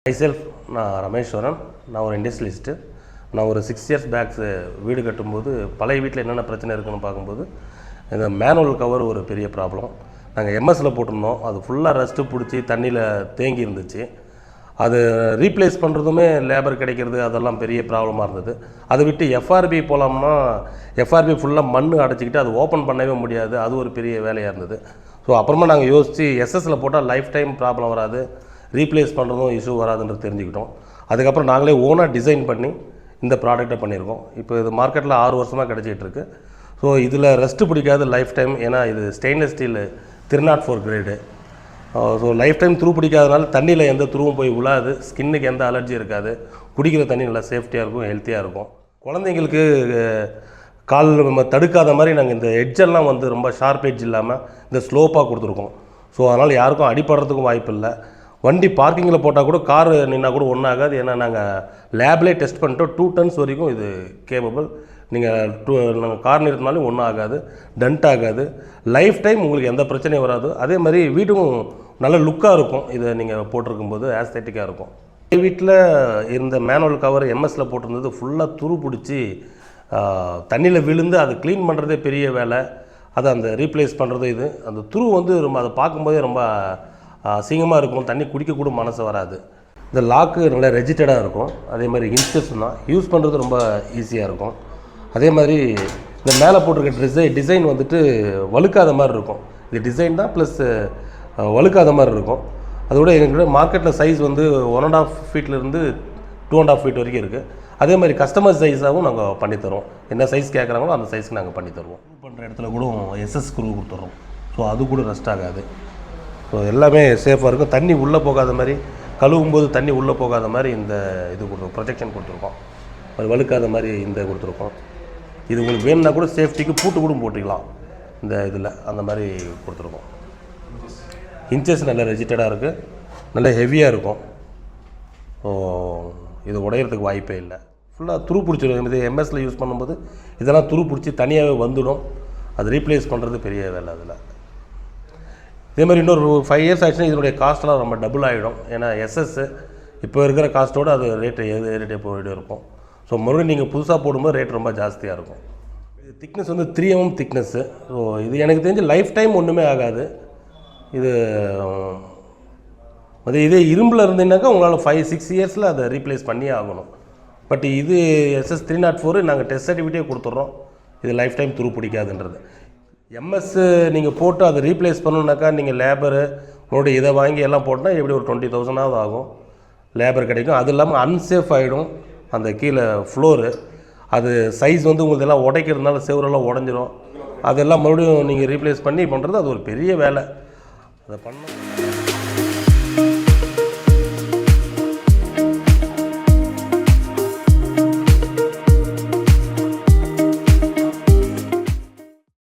myself நான் ரமேஸ்வரன். நான் ஒரு இண்டஸ்ட்ரியலிஸ்ட்டு. நான் ஒரு 6 இயர்ஸ் பேக்ஸ் வீடு கட்டும்போது பழைய வீட்டில் என்னென்ன பிரச்சனை இருக்குன்னு பார்க்கும்போது இந்த மேனுவல் கவர் ஒரு பெரிய ப்ராப்ளம். நாங்கள் எம்எஸ்சில் போட்டிருந்தோம். அது ஃபுல்லாக ரஸ்ட்டு பிடிச்சி தண்ணியில் தேங்கி இருந்துச்சு. அது ரீப்ளேஸ் பண்ணுறதுமே லேபர் கிடைக்கிறது அதெல்லாம் பெரிய ப்ராப்ளமாக இருந்தது. அதை விட்டு எஃப்ஆர்பி போகலாம்னா எஃப்ஆர்பி ஃபுல்லாக மண் அடைச்சிக்கிட்டு அது ஓப்பன் பண்ணவே முடியாது. அது ஒரு பெரிய வேலையாக இருந்தது. ஸோ அப்புறமா நாங்கள் யோசித்து எஸ்எஸ்சில் போட்டால் லைஃப் டைம் ப்ராப்ளம் வராது, ரீப்ளேஸ் பண்ணுறதும் இஷ்யூ வராதுன்றது தெரிஞ்சுக்கிட்டோம். அதுக்கப்புறம் நாங்களே ஓனாக டிசைன் பண்ணி இந்த ப்ராடக்ட்டை பண்ணியிருக்கோம். இப்போ இது மார்க்கெட்டில் 6 வருஷமாக கிடச்சிட்ருக்கு. ஸோ இதில் ரெஸ்ட்டு பிடிக்காது லைஃப் டைம். ஏன்னா இது stainless steel 304 grade. So life time துரு பிடிக்காதனால தண்ணியில் எந்த துருவும் போய் விழாது, ஸ்கின்னுக்கு எந்த அலர்ஜி இருக்காது, குடிக்கிற தண்ணி நல்லா சேஃப்டியாக இருக்கும், ஹெல்த்தியாக இருக்கும். குழந்தைங்களுக்கு கால் நம்ம தடுக்காத மாதிரி நாங்கள் இந்த எட்ஜெல்லாம் வந்து ரொம்ப ஷார்ப் எட்ஜ் இல்லாமல் இந்த ஸ்லோப்பாக கொடுத்துருக்கோம். ஸோ அதனால் யாருக்கும் அடிப்படுறதுக்கும் வாய்ப்பு இல்லை. வண்டி பார்க்கிங்கில் போட்டால் கூட கார் நின்னா கூட ஒன்றும் ஆகாது. ஏன்னா நாங்கள் லேப்லேயே டெஸ்ட் பண்ணிட்டோம். 2 tons வரைக்கும் இது கேப்பபிள். நீங்கள் கார் நிறுத்தினாலும் ஒன்றும் ஆகாது, டென்ட் ஆகாது, லைஃப் டைம் உங்களுக்கு எந்த பிரச்சனையும் வராது. அதே மாதிரி வீடும் நல்ல லுக்காக இருக்கும். இதை நீங்கள் போட்டிருக்கும்போது ஆஸ்தெட்டிக்காக இருக்கும். வீட்டில் இருந்த மேனுவல் கவர் எம்எஸ்சில் போட்டிருந்தது ஃபுல்லாக துரு பிடிச்சி தண்ணியில் விழுந்து அதை க்ளீன் பண்ணுறதே பெரிய வேலை. அதை அந்த ரீப்ளேஸ் பண்ணுறது இது அந்த துரு வந்து ரொம்ப அதை பார்க்கும்போதே ரொம்ப அசிங்கமாக இருக்கும். தண்ணி குடிக்கக்கூட மனசு வராது. இந்த லாக்கு நல்லா ரெஜிஸ்டடாக இருக்கும். அதே மாதிரி இன்ச்சஸ் தான் யூஸ் பண்ணுறது ரொம்ப ஈஸியாக இருக்கும். அதே மாதிரி இந்த மேலே போட்டிருக்க டிசைன் வந்துட்டு வழுக்காத மாதிரி இருக்கும். இது டிசைன் தான் ப்ளஸ் வழுக்காத மாதிரி இருக்கும். அதோட எங்கள்கிட்ட மார்க்கெட்டில் சைஸ் வந்து 1.5 ஃபீட்லேருந்து 2.5 ஃபீட் வரைக்கும் இருக்குது. அதே மாதிரி கஸ்டமர் சைஸாகவும் நாங்கள் பண்ணித்தரோம். என்ன சைஸ் கேட்குறாங்களோ அந்த சைஸ்க்கு நாங்கள் பண்ணித்தருவோம். பண்ணுற இடத்துல கூட எஸ்எஸ் ஸ்க்ரூ கொடுத்துட்றோம். ஸோ அது கூட ரெஸ்ட் ஆகாது. ஸோ எல்லாமே சேஃபாக இருக்கும். தண்ணி உள்ளே போகாத மாதிரி, கழுவும் போது தண்ணி உள்ளே போகாத மாதிரி இந்த இது கொடுத்துருக்கோம், ப்ரொடெக்ஷன் கொடுத்துருக்கோம். அது வழுக்காத மாதிரி இந்த கொடுத்துருக்கோம். இது உங்களுக்கு வேணும்னா கூட சேஃப்டிக்கு பூட்டு கூட போட்டுக்கலாம். இந்த இதில் அந்த மாதிரி கொடுத்துருக்கோம். இன்ச்சஸ் நல்லா ரெஜிஸ்டடாக இருக்குது, நல்லா ஹெவியாக இருக்கும். ஸோ இது உடையிறதுக்கு வாய்ப்பே இல்லை. ஃபுல்லாக துரு பிடிச்சிடும். இது எம்எஸ்சில் யூஸ் பண்ணும்போது இதெல்லாம் துரு பிடிச்சி தனியாகவே வந்துடும். அது ரீப்ளேஸ் பண்ணுறது பெரிய வேலை. அதில் இதே மாதிரி இன்னொரு 5 இயர்ஸ் ஆச்சுன்னா இதனுடைய காஸ்ட்டெலாம் ரொம்ப டபுள் ஆகிடும். ஏன்னா எஸ்எஸ் இப்போ இருக்கிற காஸ்ட்டோடு அது ரேட்டு போயிட்டு இருக்கும். ஸோ மறுபடியும் நீங்கள் புதுசாக போடும்போது ரேட் ரொம்ப ஜாஸ்தியாக இருக்கும். இது திக்னஸ் வந்து 3 mm திக்னஸ்ஸு. ஸோ இது எனக்கு தெரிஞ்சு லைஃப் டைம் ஒன்றுமே ஆகாது. இது இதே இரும்பில் இருந்தீங்கன்னாக்கா உங்களால் 5-6 இயர்ஸில் அதை ரீப்ளேஸ் பண்ணியே ஆகணும். பட் இது SS 304 நாங்கள் டெஸ்ட் சர்டிஃபிகேட்டே கொடுத்துட்றோம். இது லைஃப் டைம் துரு பிடிக்காதுன்றது. எம்எஸ் நீங்கள் போட்டு அதை ரீப்ளேஸ் பண்ணணுன்னாக்கா நீங்கள் லேபரு உங்களுடைய இதை வாங்கி எல்லாம் போட்டால் எப்படி ஒரு 20,000 ஆகும். லேபர் கிடைக்கும். அது இல்லாமல் அன்சேஃப் ஆகிடும். அந்த கீழே ஃப்ளோரு அது சைஸ் வந்து உங்களுக்கு எல்லாம் உடைக்கிறதுனால செவரெல்லாம் உடஞ்சிரும். அதெல்லாம் மறுபடியும் நீங்கள் ரீப்ளேஸ் பண்ணி பண்ணுறது அது ஒரு பெரிய வேலை. அதை பண்ண